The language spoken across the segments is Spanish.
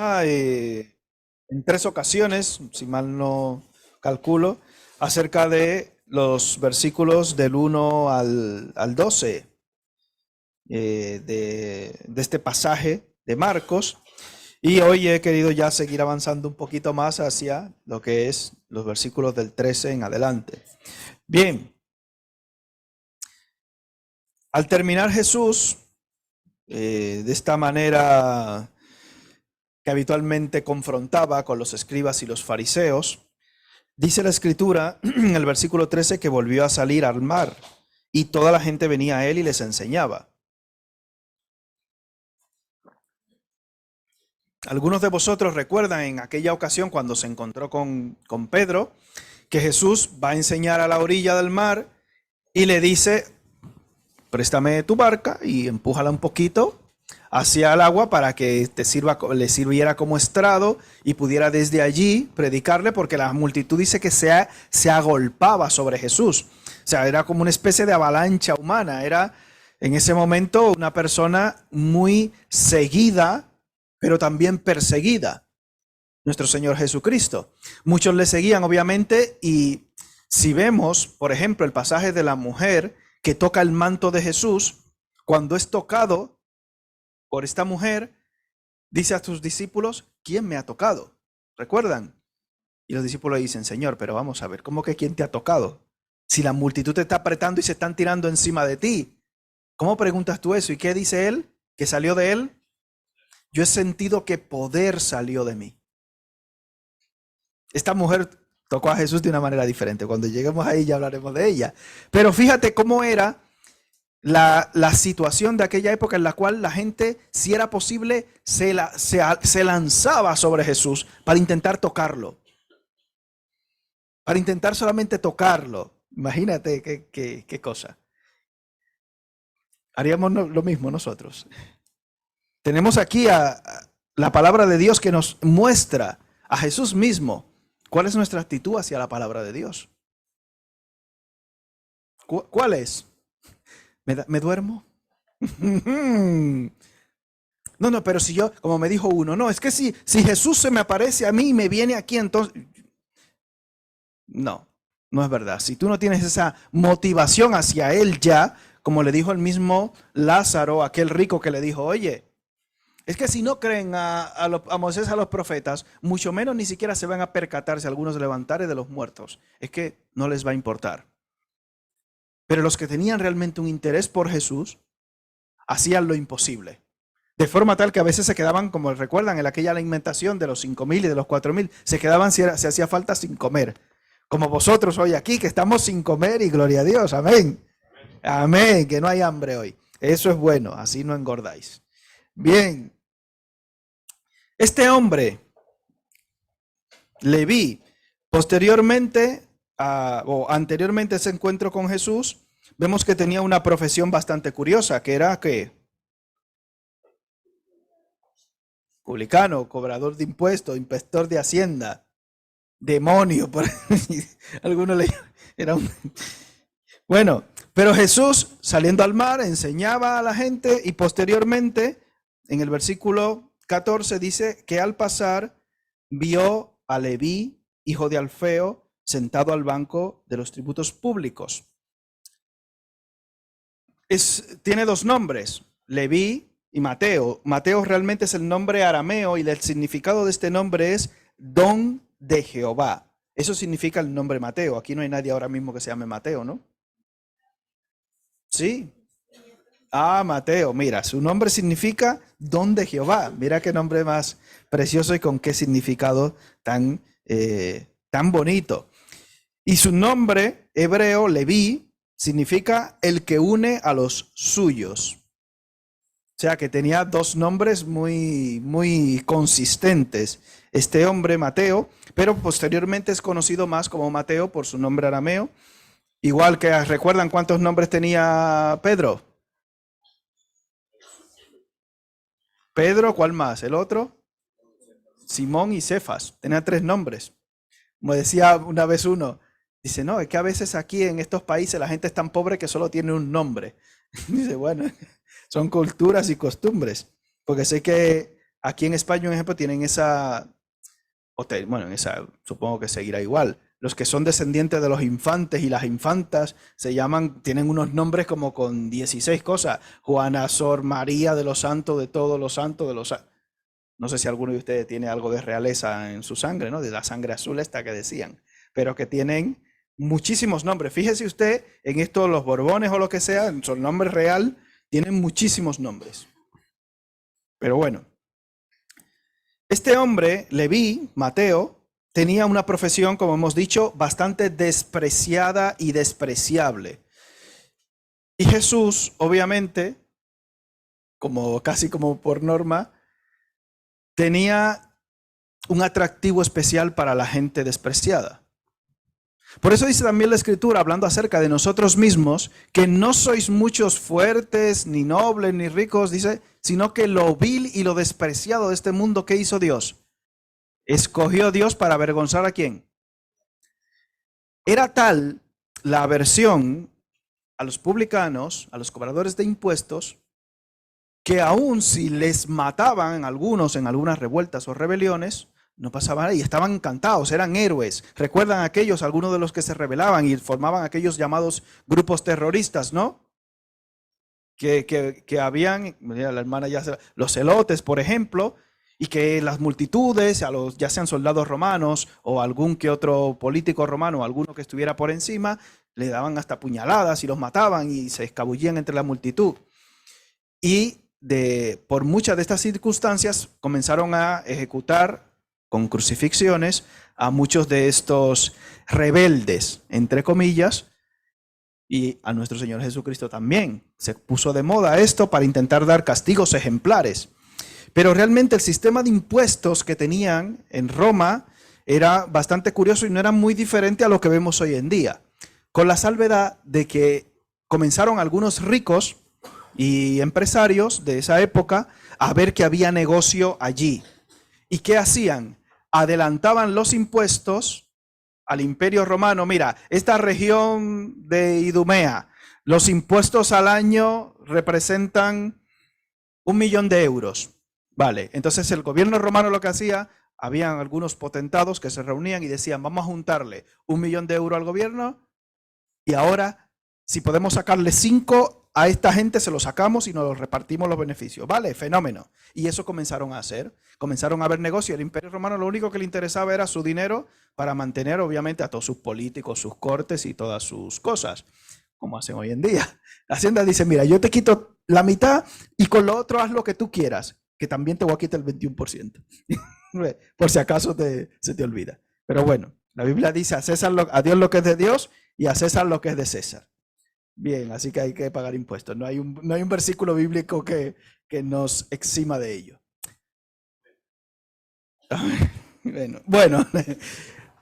En 3 ocasiones, si mal no calculo, acerca de los versículos del 1 al 12 de este pasaje de Marcos. Y hoy he querido ya seguir avanzando un poquito más hacia lo que es los versículos del 13 en adelante. Bien, al terminar Jesús, de esta manera que habitualmente confrontaba con los escribas y los fariseos, dice la escritura en el versículo 13 que volvió a salir al mar y toda la gente venía a él y les enseñaba. Algunos de vosotros recuerdan en aquella ocasión cuando se encontró con Pedro, que Jesús va a enseñar a la orilla del mar y le dice, préstame tu barca y empújala un poquito hacia el agua para que le sirviera como estrado y pudiera desde allí predicarle, porque la multitud dice que se agolpaba sobre Jesús. O sea, era como una especie de avalancha humana. Era en ese momento una persona muy seguida, pero también perseguida. Nuestro Señor Jesucristo. Muchos le seguían, obviamente, y si vemos, por ejemplo, el pasaje de la mujer que toca el manto de Jesús, cuando es tocado por esta mujer, dice a sus discípulos, ¿quién me ha tocado? ¿Recuerdan? Y los discípulos dicen, Señor, pero vamos a ver, ¿cómo que quién te ha tocado? Si la multitud te está apretando y se están tirando encima de ti, ¿cómo preguntas tú eso? ¿Y qué dice él? ¿Que salió de él? Yo he sentido que poder salió de mí. Esta mujer tocó a Jesús de una manera diferente. Cuando lleguemos ahí ya hablaremos de ella. Pero fíjate cómo era la situación de aquella época en la cual la gente, si era posible, se lanzaba sobre Jesús para intentar tocarlo. Para intentar solamente tocarlo. Imagínate qué cosa. Haríamos lo mismo nosotros. Tenemos aquí a la palabra de Dios que nos muestra a Jesús mismo. ¿Cuál es nuestra actitud hacia la palabra de Dios? ¿Cuál es? ¿Me duermo? No, pero si yo, como me dijo uno, no, es que si Jesús se me aparece a mí y me viene aquí, entonces... No es verdad. Si tú no tienes esa motivación hacia Él ya, como le dijo el mismo Lázaro, aquel rico que le dijo, oye, es que si no creen a Moisés, a los profetas, mucho menos ni siquiera se van a percatar si algunos se levantaren de los muertos. Es que no les va a importar. Pero los que tenían realmente un interés por Jesús, hacían lo imposible. De forma tal que a veces se quedaban, como recuerdan, en aquella alimentación de los 5.000 y de los 4.000, se quedaban si hacía falta sin comer. Como vosotros hoy aquí, que estamos sin comer y gloria a Dios. Amén. Amén, que no hay hambre hoy. Eso es bueno, así no engordáis. Bien. Este hombre, Leví, posteriormente o anteriormente a ese encuentro con Jesús, vemos que tenía una profesión bastante curiosa, que era que publicano, cobrador de impuestos, inspector de hacienda, demonio, por algunos le era un... Bueno, pero Jesús saliendo al mar enseñaba a la gente y posteriormente en el versículo 14 dice que al pasar vio a Leví, hijo de Alfeo, sentado al banco de los tributos públicos. Tiene dos nombres, Leví y Mateo. Mateo realmente es el nombre arameo y el significado de este nombre es don de Jehová. Eso significa el nombre Mateo. Aquí no hay nadie ahora mismo que se llame Mateo, ¿no? Sí. Mateo, mira, su nombre significa don de Jehová. Mira qué nombre más precioso y con qué significado tan bonito. Y su nombre hebreo, Leví, significa el que une a los suyos. O sea que tenía dos nombres muy consistentes. Este hombre, Mateo, pero posteriormente es conocido más como Mateo por su nombre arameo. Igual que, ¿recuerdan cuántos nombres tenía Pedro? Pedro, ¿cuál más? ¿El otro? Simón y Cefas. Tenía 3 nombres. Como decía una vez uno, dice, no, es que a veces aquí en estos países la gente es tan pobre que solo tiene un nombre. Dice, bueno, son culturas y costumbres. Porque sé que Aquí en España, un ejemplo, tienen esa, bueno, en esa supongo que seguirá igual. Los que son descendientes de los infantes y las infantas se llaman, tienen unos nombres como con 16 cosas. Juana, Sor, María de los Santos, de todos los santos, de los... No sé si alguno de ustedes tiene algo de realeza en su sangre, ¿no? De la sangre azul esta que decían. Pero que tienen muchísimos nombres. Fíjese usted en esto, los Borbones o lo que sea, su nombre real, tienen muchísimos nombres. Pero bueno, este hombre, Leví, Mateo, tenía una profesión, como hemos dicho, bastante despreciada y despreciable. Y Jesús, obviamente, casi como por norma, tenía un atractivo especial para la gente despreciada. Por eso dice también la Escritura, hablando acerca de nosotros mismos, que no sois muchos fuertes, ni nobles, ni ricos, dice, sino que lo vil y lo despreciado de este mundo, ¿qué hizo Dios? Escogió Dios para avergonzar ¿a quién? Era tal la aversión a los publicanos, a los cobradores de impuestos, que aun si les mataban algunos en algunas revueltas o rebeliones, no pasaba nada y estaban encantados, eran héroes. Recuerdan aquellos, algunos de los que se rebelaban y formaban aquellos llamados grupos terroristas, ¿no? Que habían, mira, la hermana ya los celotes, por ejemplo, y que las multitudes, ya sean soldados romanos o algún que otro político romano, alguno que estuviera por encima, le daban hasta puñaladas y los mataban y se escabullían entre la multitud. Y por muchas de estas circunstancias comenzaron a ejecutar con crucifixiones a muchos de estos rebeldes, entre comillas, y a nuestro Señor Jesucristo también. Se puso de moda esto para intentar dar castigos ejemplares. Pero realmente el sistema de impuestos que tenían en Roma era bastante curioso y no era muy diferente a lo que vemos hoy en día. Con la salvedad de que comenzaron algunos ricos y empresarios de esa época a ver que había negocio allí. ¿Y qué hacían? Adelantaban los impuestos al Imperio Romano. Mira, esta región de Idumea, los impuestos al año representan 1.000.000 de euros. Vale, entonces el gobierno romano lo que hacía, habían algunos potentados que se reunían y decían, vamos a juntarle 1.000.000 de euros al gobierno y ahora, si podemos sacarle 5 a esta gente, se lo sacamos y nos repartimos los beneficios. Vale, fenómeno. Y eso comenzaron a hacer. Comenzaron a ver negocio. El Imperio Romano lo único que le interesaba era su dinero para mantener, obviamente, a todos sus políticos, sus cortes y todas sus cosas, como hacen hoy en día. La Hacienda dice, mira, yo te quito la mitad y con lo otro haz lo que tú quieras, que también te voy a quitar el 21%. Por si acaso se te olvida. Pero bueno, la Biblia dice a Dios lo que es de Dios y a César lo que es de César. Bien, así que hay que pagar impuestos. No hay un versículo bíblico que nos exima de ello. Bueno,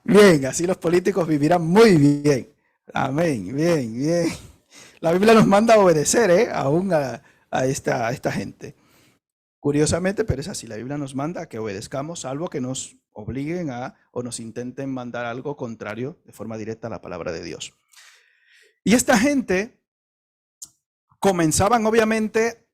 bien, así los políticos vivirán muy bien. Amén, bien. La Biblia nos manda a obedecer, aún a esta gente. Curiosamente, pero es así, la Biblia nos manda a que obedezcamos, salvo que nos obliguen o nos intenten mandar algo contrario de forma directa a la palabra de Dios. Y esta gente comenzaban obviamente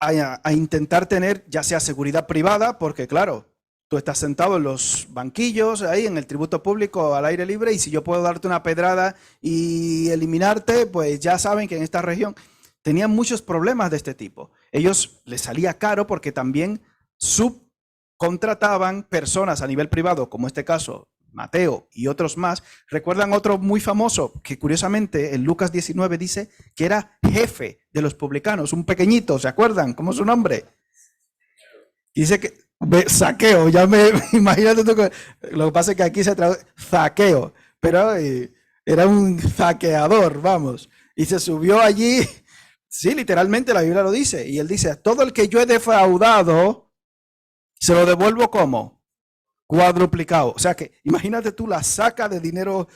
a intentar tener ya sea seguridad privada, porque claro, tú estás sentado en los banquillos, ahí en el tributo público al aire libre, y si yo puedo darte una pedrada y eliminarte, pues ya saben que en esta región tenían muchos problemas de este tipo. Ellos les salía caro porque también subcontrataban personas a nivel privado, como este caso, Mateo y otros más. Recuerdan otro muy famoso que curiosamente en Lucas 19 dice que era jefe de los publicanos, un pequeñito, ¿se acuerdan? ¿Cómo es su nombre? Dice que Zaqueo, ya me imagínate tú, lo que pasa es que aquí se traduce Zaqueo, pero era un zaqueador, vamos, y se subió allí, sí, literalmente la Biblia lo dice, y él dice, todo el que yo he defraudado, se lo devuelvo como cuadruplicado. O sea que imagínate tú la saca de dinero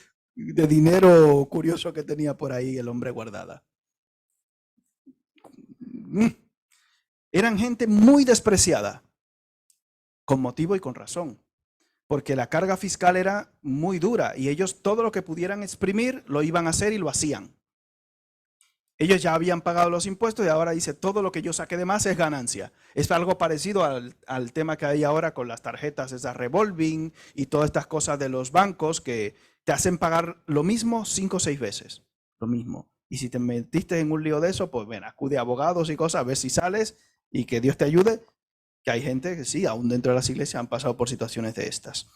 curioso que tenía por ahí el hombre guardada. Eran gente muy despreciada, con motivo y con razón, porque la carga fiscal era muy dura y ellos todo lo que pudieran exprimir lo iban a hacer y lo hacían. Ellos ya habían pagado los impuestos y ahora dice, todo lo que yo saque de más es ganancia. Es algo parecido al tema que hay ahora con las tarjetas, esas revolving y todas estas cosas de los bancos que te hacen pagar lo mismo 5 o 6 veces. Lo mismo. Y si te metiste en un lío de eso, pues ven, acude a abogados y cosas, a ver si sales y que Dios te ayude. Que hay gente que sí, aún dentro de las iglesias han pasado por situaciones de estas.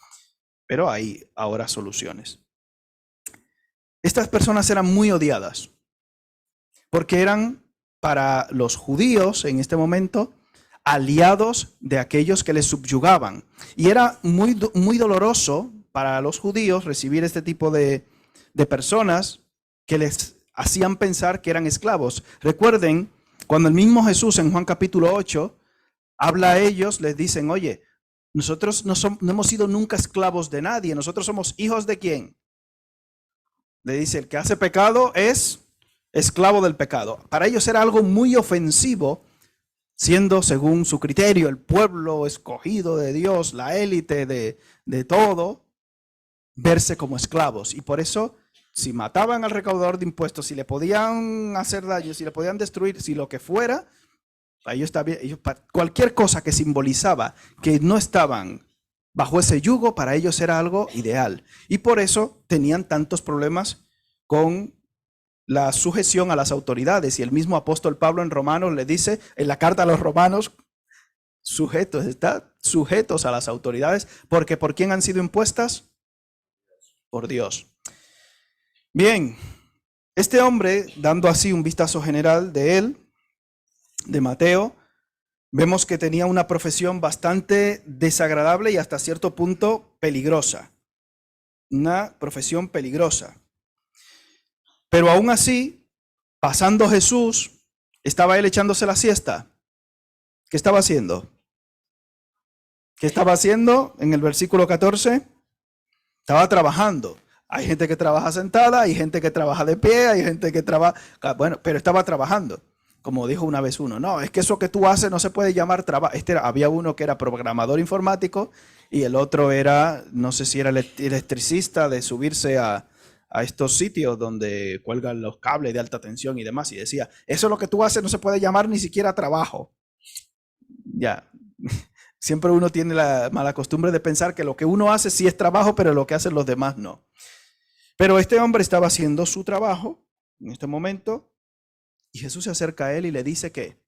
Pero hay ahora soluciones. Estas personas eran muy odiadas porque eran para los judíos en este momento aliados de aquellos que les subyugaban. Y era muy, muy doloroso para los judíos recibir este tipo de personas que les hacían pensar que eran esclavos. Recuerden, cuando el mismo Jesús en Juan capítulo 8 habla a ellos, les dicen, oye, nosotros no hemos sido nunca esclavos de nadie, nosotros somos hijos de ¿quién? Le dice, el que hace pecado es esclavo del pecado. Para ellos era algo muy ofensivo, siendo según su criterio el pueblo escogido de Dios, la élite de todo, verse como esclavos. Y por eso, si mataban al recaudador de impuestos, si le podían hacer daño, si le podían destruir, si lo que fuera, para ellos está bien, cualquier cosa que simbolizaba que no estaban bajo ese yugo, para ellos era algo ideal. Y por eso tenían tantos problemas con la sujeción a las autoridades. Y el mismo apóstol Pablo en Romanos le dice, en la carta a los romanos, sujetos a las autoridades, porque ¿por quién han sido impuestas? Por Dios. Bien, este hombre, dando así un vistazo general de él, de Mateo, vemos que tenía una profesión bastante desagradable y hasta cierto punto peligrosa. Una profesión peligrosa. Pero aún así, pasando Jesús, ¿estaba él echándose la siesta? ¿Qué estaba haciendo? ¿Qué estaba haciendo en el versículo 14? Estaba trabajando. Hay gente que trabaja sentada, hay gente que trabaja de pie, hay gente que trabaja... Bueno, pero estaba trabajando. Como dijo una vez uno, no, es que eso que tú haces no se puede llamar trabajo. Había uno que era programador informático y el otro era, no sé si era electricista de subirse a estos sitios donde cuelgan los cables de alta tensión y demás. Y decía, eso lo que tú haces no se puede llamar ni siquiera trabajo. Ya, siempre uno tiene la mala costumbre de pensar que lo que uno hace sí es trabajo, pero lo que hacen los demás no. Pero este hombre estaba haciendo su trabajo en este momento. Y Jesús se acerca a él y le dice que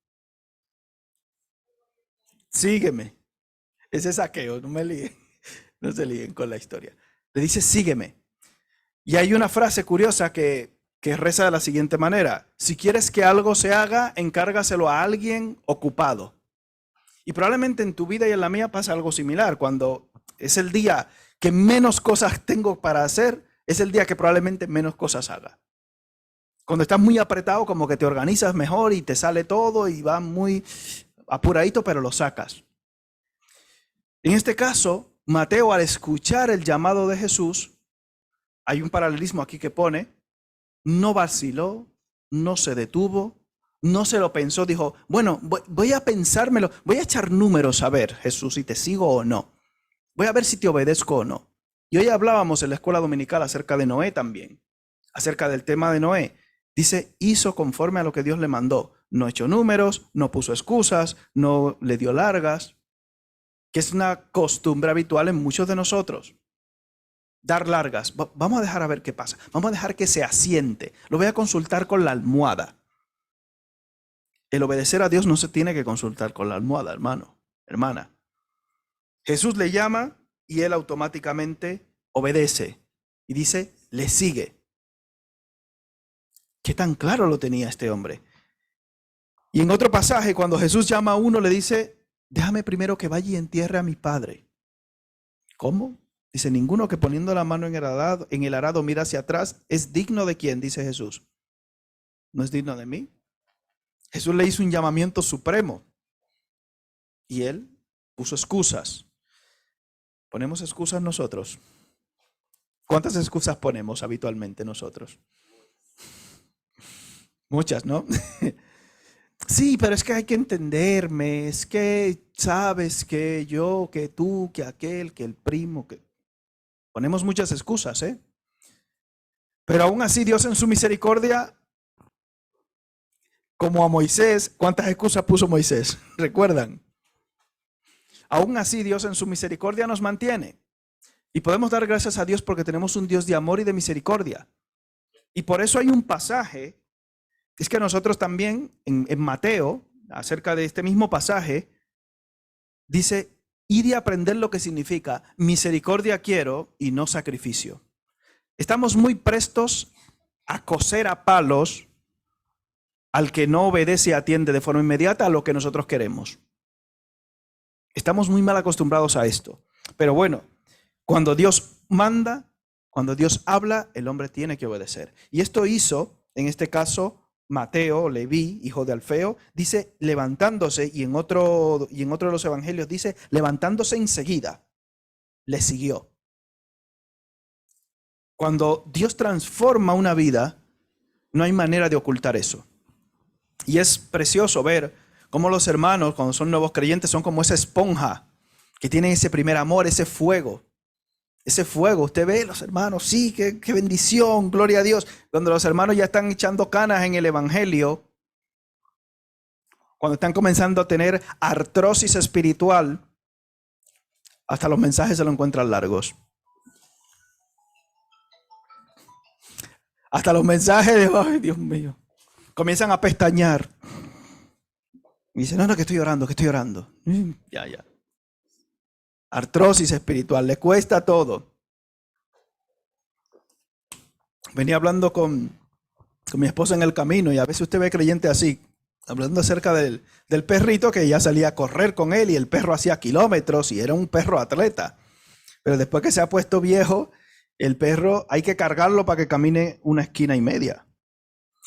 sígueme. Ese Zaqueo, no me líen, no se líen con la historia. Le dice sígueme. Y hay una frase curiosa que reza de la siguiente manera: si quieres que algo se haga, encárgaselo a alguien ocupado. Y probablemente en tu vida y en la mía pasa algo similar. Cuando es el día que menos cosas tengo para hacer, es el día que probablemente menos cosas haga. Cuando estás muy apretado, como que te organizas mejor y te sale todo y va muy apuradito, pero lo sacas. En este caso, Mateo, al escuchar el llamado de Jesús, hay un paralelismo aquí que pone, no vaciló, no se detuvo, no se lo pensó, dijo, bueno, voy a pensármelo, voy a echar números a ver, Jesús, si te sigo o no. Voy a ver si te obedezco o no. Y hoy hablábamos en la escuela dominical acerca de Noé también, acerca del tema de Noé. Dice, hizo conforme a lo que Dios le mandó. No echó números, no puso excusas, no le dio largas, que es una costumbre habitual en muchos de nosotros. Dar largas. Vamos a dejar a ver qué pasa. Vamos a dejar que se asiente. Lo voy a consultar con la almohada. El obedecer a Dios no se tiene que consultar con la almohada, hermano, hermana. Jesús le llama y él automáticamente obedece. Y dice, le sigue. ¿Qué tan claro lo tenía este hombre? Y en otro pasaje, cuando Jesús llama a uno, le dice, déjame primero que vaya y entierre a mi padre. ¿Cómo? Dice, ninguno que poniendo la mano en el arado mira hacia atrás es digno de quién, dice Jesús. ¿No es digno de mí? Jesús le hizo un llamamiento supremo. Y él puso excusas. ¿Ponemos excusas nosotros? ¿Cuántas excusas ponemos habitualmente nosotros? Muchas, ¿no? Sí, pero es que hay que entenderme, es que sabes que yo, que tú, que aquel, que el primo, que... Ponemos muchas excusas, ¿eh? Pero aún así Dios en su misericordia como a Moisés. ¿Cuántas excusas puso Moisés? ¿Recuerdan? Aún así, Dios en su misericordia nos mantiene. Y podemos dar gracias a Dios porque tenemos un Dios de amor y de misericordia. Y por eso hay un pasaje, es que nosotros también en Mateo, acerca de este mismo pasaje, dice, id y aprender lo que significa misericordia quiero y no sacrificio. Estamos muy prestos a coser a palos al que no obedece y atiende de forma inmediata a lo que nosotros queremos. Estamos muy mal acostumbrados a esto. Pero bueno, cuando Dios manda, cuando Dios habla, el hombre tiene que obedecer. Y esto hizo, en este caso, Mateo, Leví, hijo de Alfeo, dice levantándose, y en otro de los evangelios dice levantándose enseguida, le siguió. Cuando Dios transforma una vida, no hay manera de ocultar eso. Y es precioso ver cómo los hermanos, cuando son nuevos creyentes, son como esa esponja que tienen ese primer amor, ese fuego. Ese fuego, usted ve los hermanos, sí, qué bendición, gloria a Dios. Cuando los hermanos ya están echando canas en el evangelio, cuando están comenzando a tener artrosis espiritual, hasta los mensajes se lo encuentran largos. Hasta los mensajes de, ay, Dios mío, comienzan a pestañear. Y dicen, no, que estoy orando, que estoy orando. Ya. Artrosis espiritual, le cuesta todo. Venía hablando con mi esposa en el camino y a veces usted ve creyente así, hablando acerca del perrito que ya salía a correr con él y el perro hacía kilómetros y era un perro atleta. Pero después que se ha puesto viejo, el perro hay que cargarlo para que camine una esquina y media.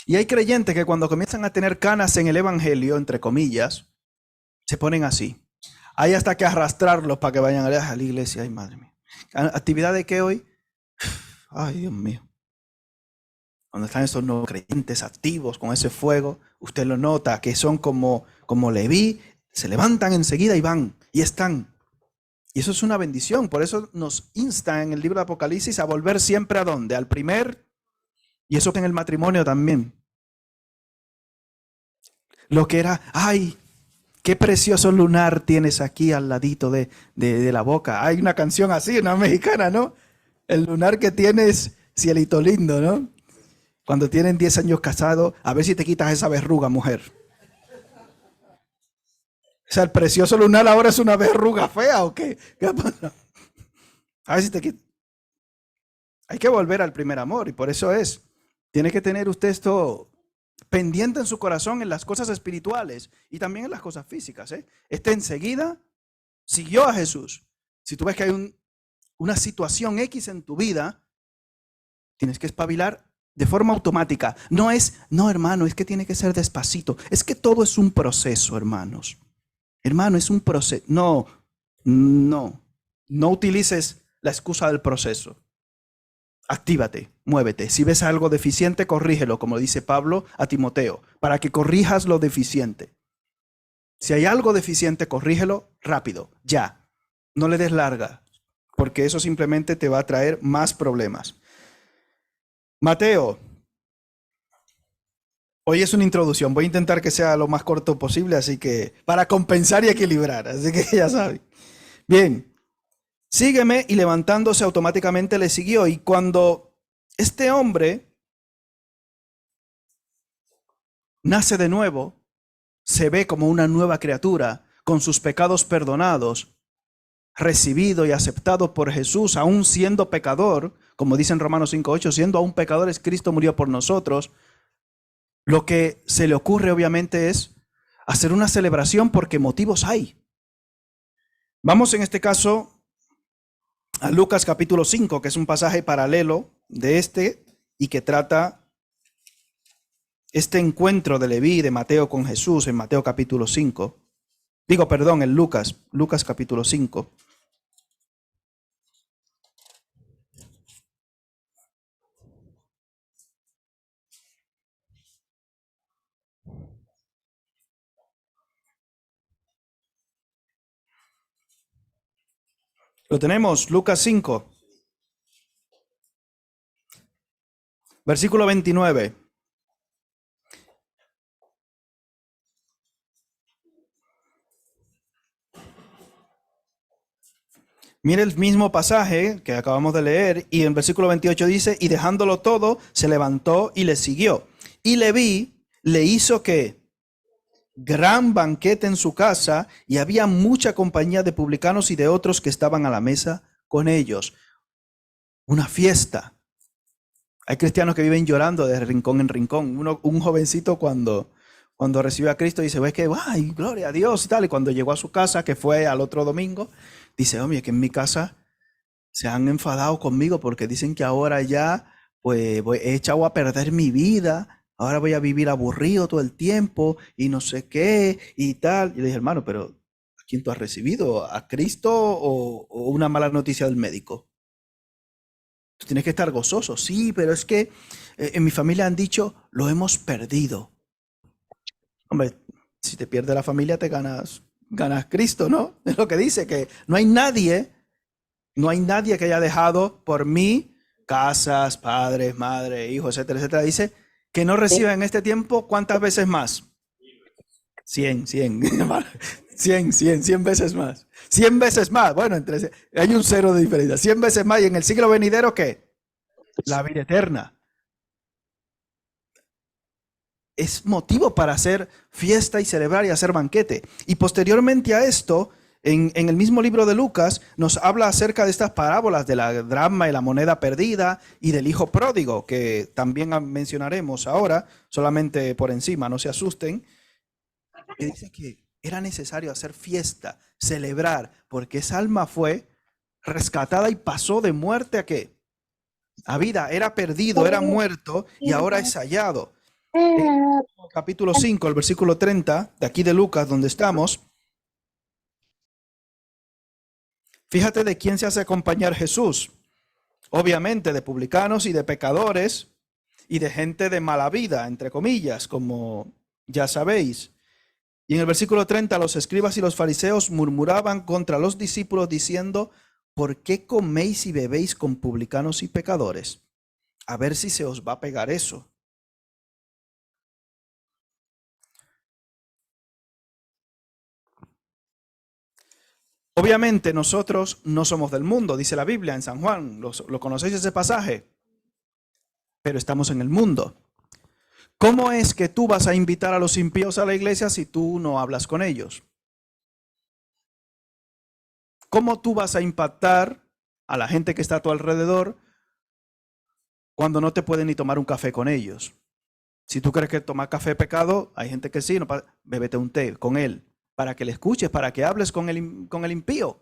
Y hay creyentes que cuando comienzan a tener canas en el evangelio, entre comillas, se ponen así. Hay hasta que arrastrarlos para que vayan a la iglesia. Ay, madre mía. ¿Actividad de qué hoy? Ay, Dios mío. Cuando están esos nuevos creyentes activos con ese fuego, usted lo nota que son como Leví, se levantan enseguida y van, y están. Y eso es una bendición. Por eso nos insta en el libro de Apocalipsis a volver siempre ¿a dónde? Al primer, y eso en el matrimonio también. Lo que era, ay, qué precioso lunar tienes aquí al ladito de la boca. Hay una canción así, una mexicana, ¿no? El lunar que tienes, cielito lindo, ¿no? Cuando tienen 10 años casados, a ver si te quitas esa verruga, mujer. O sea, el precioso lunar ahora es una verruga fea, ¿o qué? ¿Qué pasa? A ver si te quitas. Hay que volver al primer amor y por eso tiene que tener usted esto pendiente en su corazón en las cosas espirituales y también en las cosas físicas. Este enseguida siguió a Jesús. Si tú ves que hay una situación X en tu vida, tienes que espabilar de forma automática. No, hermano, es que tiene que ser despacito. Es que todo es un proceso, hermanos. Hermano, es un proceso. No utilices la excusa del proceso. Actívate, muévete. Si ves algo deficiente, corrígelo, como dice Pablo a Timoteo, para que corrijas lo deficiente. Si hay algo deficiente, corrígelo rápido, ya. No le des larga, porque eso simplemente te va a traer más problemas. Mateo. Hoy es una introducción. Voy a intentar que sea lo más corto posible, así que para compensar y equilibrar. Así que ya saben. Bien. Sígueme, y levantándose automáticamente le siguió. Y cuando este hombre nace de nuevo, se ve como una nueva criatura, con sus pecados perdonados, recibido y aceptado por Jesús, aún siendo pecador, como dice en Romanos 5:8, siendo aún pecadores, Cristo murió por nosotros. Lo que se le ocurre obviamente es hacer una celebración porque motivos hay. Vamos en este caso a Lucas capítulo 5, que es un pasaje paralelo de este y que trata este encuentro de Leví y de Mateo con Jesús en Mateo capítulo 5. En Lucas capítulo 5. Lo tenemos, Lucas 5, versículo 29. Mire el mismo pasaje que acabamos de leer y en versículo 28 dice, y dejándolo todo, se levantó y le siguió. Y Leví le hizo que gran banquete en su casa y había mucha compañía de publicanos y de otros que estaban a la mesa con ellos. Una fiesta. Hay cristianos que viven llorando de rincón en rincón. Un jovencito cuando recibió a Cristo dice, ves que, ay, gloria a Dios y tal. Y cuando llegó a su casa, que fue al otro domingo, dice, hombre, que en mi casa se han enfadado conmigo porque dicen que ahora ya, pues, he echado a perder mi vida. Ahora voy a vivir aburrido todo el tiempo y no sé qué y tal. Y le dije, hermano, pero ¿a quién tú has recibido? ¿A Cristo o una mala noticia del médico? Tú tienes que estar gozoso. Sí, pero es que en mi familia han dicho, lo hemos perdido. Hombre, si te pierde la familia, te ganas Cristo, ¿no? Es lo que dice, que no hay nadie que haya dejado por mí casas, padres, madre, hijos, etcétera, etcétera. Dice que no reciba en este tiempo, ¿cuántas veces más? 100 veces más. 100 veces más. Bueno, hay un cero de diferencia. 100 veces más. Y en el siglo venidero, ¿qué? La vida eterna. Es motivo para hacer fiesta y celebrar y hacer banquete. Y posteriormente a esto, en el mismo libro de Lucas, nos habla acerca de estas parábolas de la dracma y la moneda perdida y del hijo pródigo, que también mencionaremos ahora, solamente por encima, no se asusten. Que dice que era necesario hacer fiesta, celebrar, porque esa alma fue rescatada y pasó de muerte a ¿qué? A vida. Era perdido, era muerto y ahora es hallado. En capítulo 5, el versículo 30, de aquí de Lucas, donde estamos, fíjate de quién se hace acompañar Jesús. Obviamente de publicanos y de pecadores y de gente de mala vida, entre comillas, como ya sabéis. Y en el versículo 30, los escribas y los fariseos murmuraban contra los discípulos diciendo, ¿por qué coméis y bebéis con publicanos y pecadores? A ver si se os va a pegar eso. Obviamente nosotros no somos del mundo, dice la Biblia en San Juan. ¿Lo conocéis ese pasaje? Pero estamos en el mundo. ¿Cómo es que tú vas a invitar a los impíos a la iglesia si tú no hablas con ellos? ¿Cómo tú vas a impactar a la gente que está a tu alrededor cuando no te pueden ni tomar un café con ellos? Si tú crees que tomar café es pecado, hay gente que sí, no, bébete un té con él, para que le escuches, para que hables con el impío.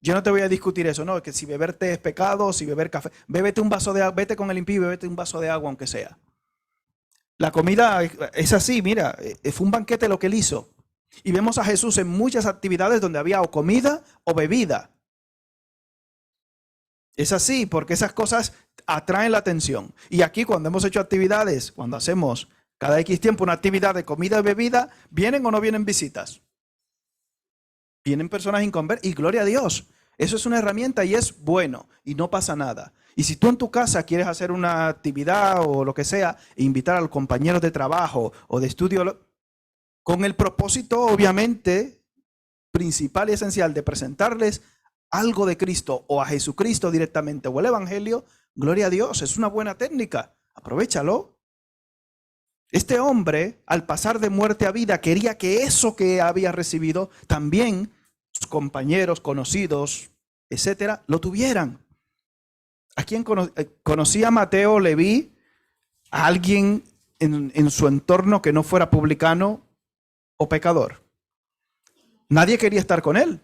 Yo no te voy a discutir eso, no, que si beber té es pecado, si beber café, bébete un vaso de agua, vete con el impío y bébete un vaso de agua aunque sea. La comida es así, mira, fue un banquete lo que él hizo. Y vemos a Jesús en muchas actividades donde había o comida o bebida. Es así, porque esas cosas atraen la atención. Y aquí cuando hemos hecho actividades, cuando hacemos cada X tiempo una actividad de comida y bebida, ¿vienen o no vienen visitas? Vienen personas inconvertidas y gloria a Dios. Eso es una herramienta y es bueno y no pasa nada. Y si tú en tu casa quieres hacer una actividad o lo que sea, e invitar a los compañeros de trabajo o de estudio, con el propósito obviamente principal y esencial de presentarles algo de Cristo o a Jesucristo directamente o el Evangelio, gloria a Dios, es una buena técnica, aprovéchalo. Este hombre, al pasar de muerte a vida, quería que eso que había recibido, también sus compañeros, conocidos, etcétera, lo tuvieran. ¿A quién conocía Mateo, Leví, a alguien en su entorno que no fuera publicano o pecador? Nadie quería estar con él.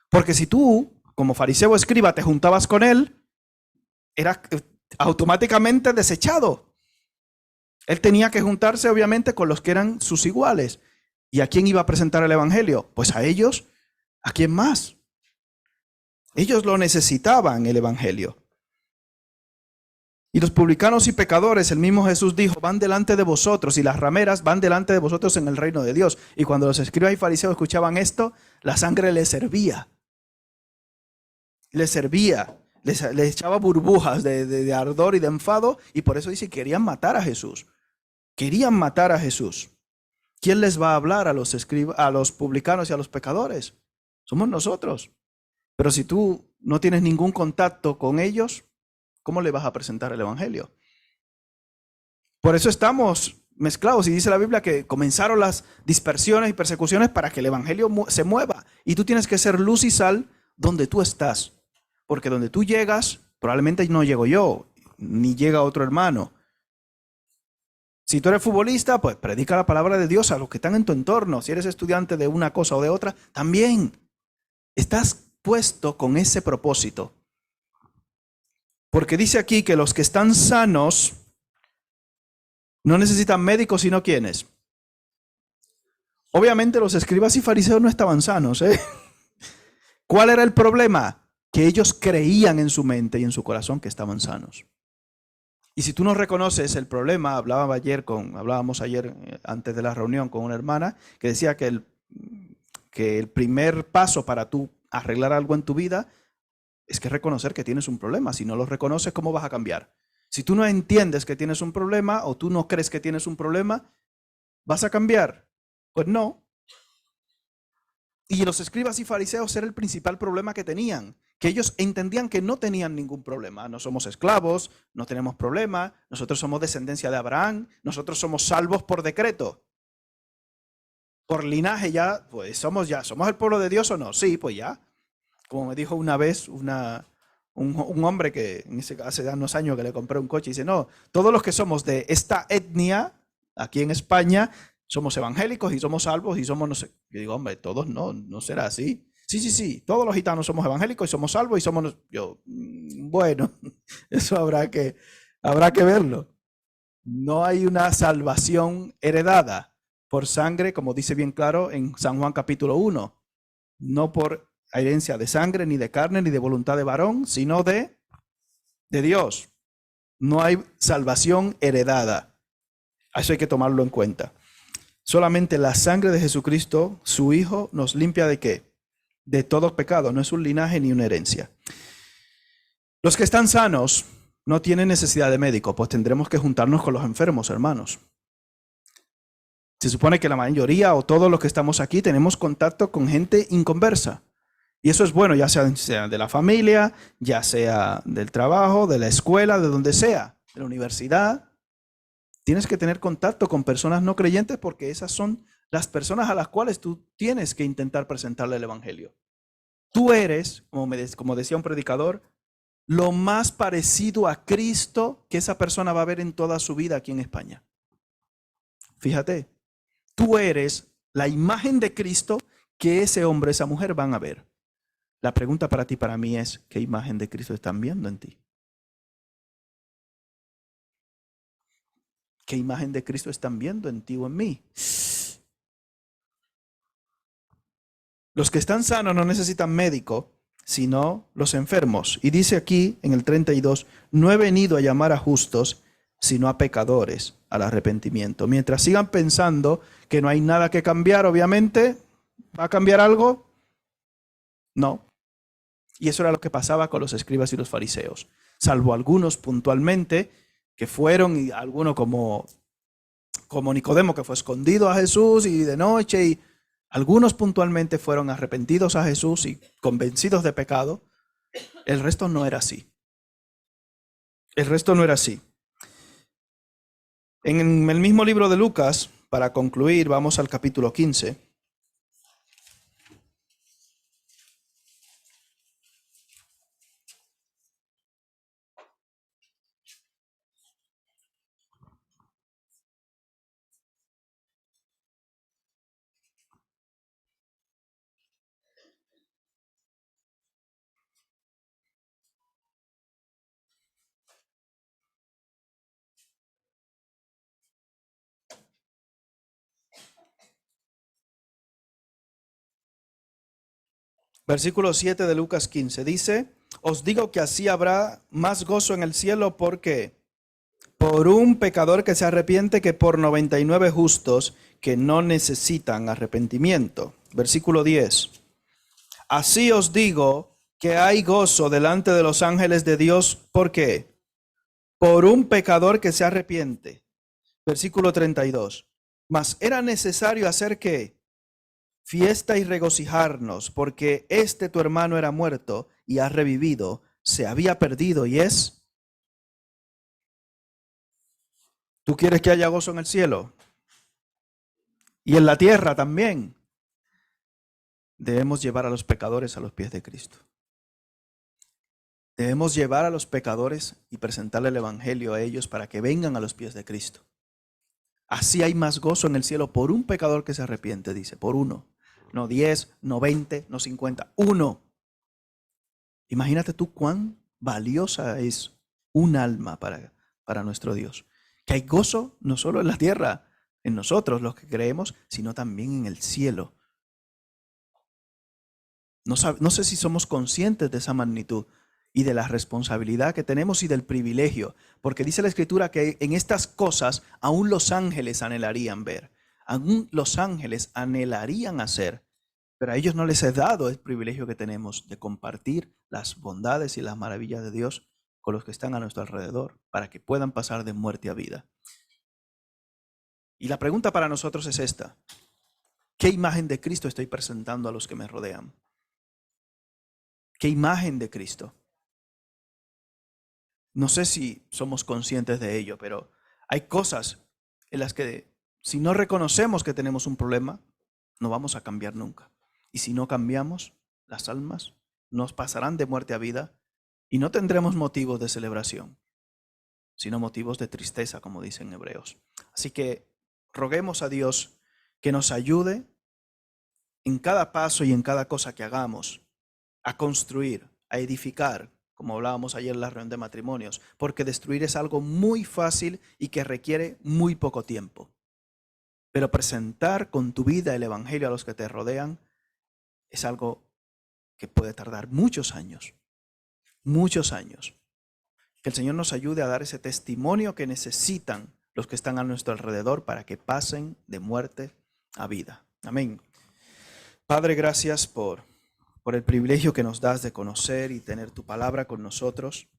Porque si tú, como fariseo o escriba, te juntabas con él, eras automáticamente desechado. Él tenía que juntarse, obviamente, con los que eran sus iguales. ¿Y a quién iba a presentar el evangelio? Pues a ellos. ¿A quién más? Ellos lo necesitaban, el evangelio. Y los publicanos y pecadores, el mismo Jesús dijo, van delante de vosotros, y las rameras van delante de vosotros en el reino de Dios. Y cuando los escribas y fariseos escuchaban esto, la sangre les servía. Les servía. Les echaba burbujas de ardor y de enfado, y por eso dice, querían matar a Jesús. Querían matar a Jesús. ¿Quién les va a hablar a los publicanos y a los pecadores? Somos nosotros. Pero si tú no tienes ningún contacto con ellos, ¿cómo le vas a presentar el evangelio? Por eso estamos mezclados y dice la Biblia que comenzaron las dispersiones y persecuciones para que el evangelio se mueva. Y tú tienes que ser luz y sal donde tú estás. Porque donde tú llegas, probablemente no llego yo, ni llega otro hermano. Si tú eres futbolista, pues predica la palabra de Dios a los que están en tu entorno. Si eres estudiante de una cosa o de otra, también estás puesto con ese propósito. Porque dice aquí que los que están sanos no necesitan médicos, sino ¿quiénes? Obviamente los escribas y fariseos no estaban sanos, ¿eh? ¿Cuál era el problema? Que ellos creían en su mente y en su corazón que estaban sanos. Y si tú no reconoces el problema, hablábamos ayer antes de la reunión con una hermana que decía que el primer paso para tú arreglar algo en tu vida es que reconocer que tienes un problema. Si no lo reconoces, ¿cómo vas a cambiar? Si tú no entiendes que tienes un problema o tú no crees que tienes un problema, ¿vas a cambiar? Pues no. Y los escribas y fariseos era el principal problema que tenían, que ellos entendían que no tenían ningún problema. No somos esclavos, no tenemos problema, nosotros somos descendencia de Abraham, nosotros somos salvos por decreto. Por linaje ya, pues somos el pueblo de Dios o no. Sí, pues ya. Como me dijo una vez un hombre que hace unos años que le compré un coche y dice, no, todos los que somos de esta etnia, aquí en España, somos evangélicos y somos salvos y somos, no sé. Yo digo, hombre, todos no será así. Sí, todos los gitanos somos evangélicos y somos salvos y somos, bueno, eso habrá que verlo. No hay una salvación heredada por sangre, como dice bien claro en San Juan capítulo 1, no por herencia de sangre, ni de carne, ni de voluntad de varón, sino de Dios. No hay salvación heredada. Eso hay que tomarlo en cuenta. Solamente la sangre de Jesucristo, su Hijo, nos limpia ¿de qué? De todo pecado. No es un linaje ni una herencia. Los que están sanos no tienen necesidad de médico, pues tendremos que juntarnos con los enfermos, hermanos. Se supone que la mayoría o todos los que estamos aquí tenemos contacto con gente inconversa. Y eso es bueno, ya sea de la familia, ya sea del trabajo, de la escuela, de donde sea, de la universidad. Tienes que tener contacto con personas no creyentes porque esas son las personas a las cuales tú tienes que intentar presentarle el evangelio. Tú eres, como decía un predicador, lo más parecido a Cristo que esa persona va a ver en toda su vida aquí en España. Fíjate, tú eres la imagen de Cristo que ese hombre, esa mujer van a ver. La pregunta para ti, para mí es, ¿qué imagen de Cristo están viendo en ti? ¿Qué imagen de Cristo están viendo en ti o en mí? Los que están sanos no necesitan médico, sino los enfermos. Y dice aquí en el 32, no he venido a llamar a justos, sino a pecadores al arrepentimiento. Mientras sigan pensando que no hay nada que cambiar, obviamente, ¿va a cambiar algo? No. Y eso era lo que pasaba con los escribas y los fariseos, salvo algunos puntualmente que fueron, y algunos como Nicodemo, que fue escondido a Jesús y de noche, y algunos puntualmente fueron arrepentidos a Jesús y convencidos de pecado. El resto no era así. El resto no era así. En el mismo libro de Lucas, para concluir, vamos al capítulo 15. Versículo 7 de Lucas 15 dice, os digo que así habrá más gozo en el cielo porque por un pecador que se arrepiente que por 99 justos que no necesitan arrepentimiento. Versículo 10. Así os digo que hay gozo delante de los ángeles de Dios. ¿Por qué? Por un pecador que se arrepiente. Versículo 32. Mas era necesario hacer ¿qué? fiesta y regocijarnos, porque este tu hermano era muerto y ha revivido, se había perdido y es. ¿Tú quieres que haya gozo en el cielo? Y en la tierra también. Debemos llevar a los pecadores a los pies de Cristo. Debemos llevar a los pecadores y presentarle el evangelio a ellos para que vengan a los pies de Cristo. Así hay más gozo en el cielo por un pecador que se arrepiente, dice, por uno. No 10, no 20, no 50, uno. Imagínate tú cuán valiosa es un alma para nuestro Dios. Que hay gozo no solo en la tierra, en nosotros los que creemos, sino también en el cielo. No sé si somos conscientes de esa magnitud y de la responsabilidad que tenemos y del privilegio, porque dice la Escritura que en estas cosas aún los ángeles anhelarían ver, aún los ángeles anhelarían hacer, pero a ellos no les he dado el privilegio que tenemos de compartir las bondades y las maravillas de Dios con los que están a nuestro alrededor, para que puedan pasar de muerte a vida. Y la pregunta para nosotros es esta: ¿qué imagen de Cristo estoy presentando a los que me rodean? ¿Qué imagen de Cristo? No sé si somos conscientes de ello, pero hay cosas en las que si no reconocemos que tenemos un problema, no vamos a cambiar nunca. Y si no cambiamos, las almas nos pasarán de muerte a vida y no tendremos motivos de celebración, sino motivos de tristeza, como dicen Hebreos. Así que roguemos a Dios que nos ayude en cada paso y en cada cosa que hagamos a construir, a edificar, como hablábamos ayer en la reunión de matrimonios, porque destruir es algo muy fácil y que requiere muy poco tiempo. Pero presentar con tu vida el evangelio a los que te rodean es algo que puede tardar muchos años, muchos años. Que el Señor nos ayude a dar ese testimonio que necesitan los que están a nuestro alrededor para que pasen de muerte a vida. Amén. Padre, gracias por el privilegio que nos das de conocer y tener tu palabra con nosotros,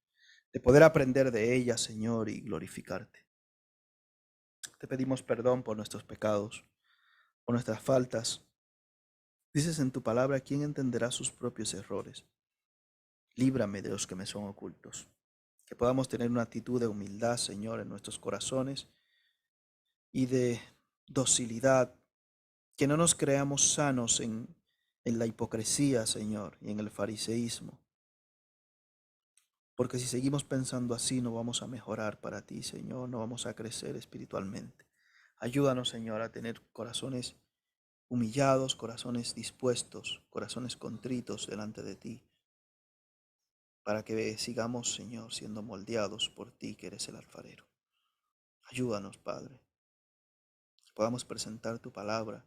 de poder aprender de ella, Señor, y glorificarte. Te pedimos perdón por nuestros pecados, por nuestras faltas. Dices en tu palabra: ¿quién entenderá sus propios errores? Líbrame de los que me son ocultos. Que podamos tener una actitud de humildad, Señor, en nuestros corazones y de docilidad. Que no nos creamos sanos en la hipocresía, Señor, y en el fariseísmo. Porque si seguimos pensando así, no vamos a mejorar para ti, Señor, no vamos a crecer espiritualmente. Ayúdanos, Señor, a tener corazones humillados, corazones dispuestos, corazones contritos delante de ti, para que sigamos, Señor, siendo moldeados por ti, que eres el alfarero. Ayúdanos, Padre, que podamos presentar tu palabra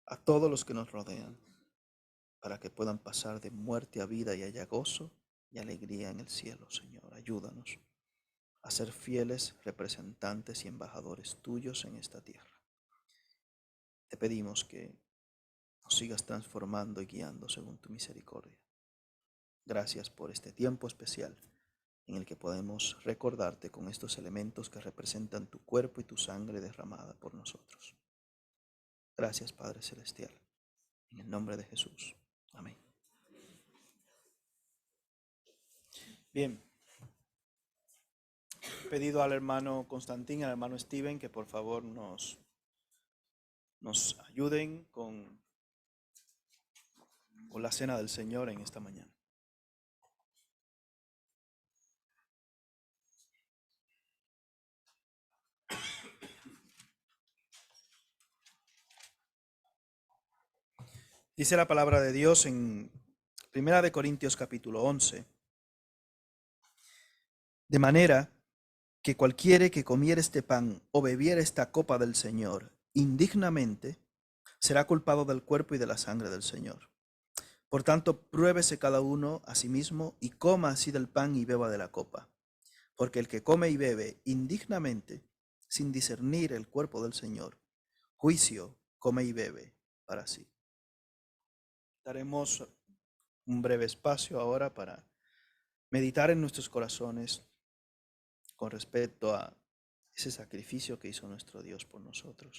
a todos los que nos rodean, para que puedan pasar de muerte a vida y haya gozo y alegría en el cielo, Señor. Ayúdanos a ser fieles representantes y embajadores tuyos en esta tierra. Te pedimos que nos sigas transformando y guiando según tu misericordia. Gracias por este tiempo especial en el que podemos recordarte con estos elementos que representan tu cuerpo y tu sangre derramada por nosotros. Gracias, Padre Celestial. En el nombre de Jesús. Amén. Bien. He pedido al hermano Constantín y al hermano Steven que por favor nos ayuden con la cena del Señor en esta mañana. Dice la palabra de Dios en 1 Corintios capítulo 11. De manera que cualquiera que comiere este pan o bebiere esta copa del Señor indignamente, será culpado del cuerpo y de la sangre del Señor. Por tanto, pruébese cada uno a sí mismo y coma así del pan y beba de la copa. Porque el que come y bebe indignamente, sin discernir el cuerpo del Señor, juicio come y bebe para sí. Daremos un breve espacio ahora para meditar en nuestros corazones con respecto a ese sacrificio que hizo nuestro Dios por nosotros.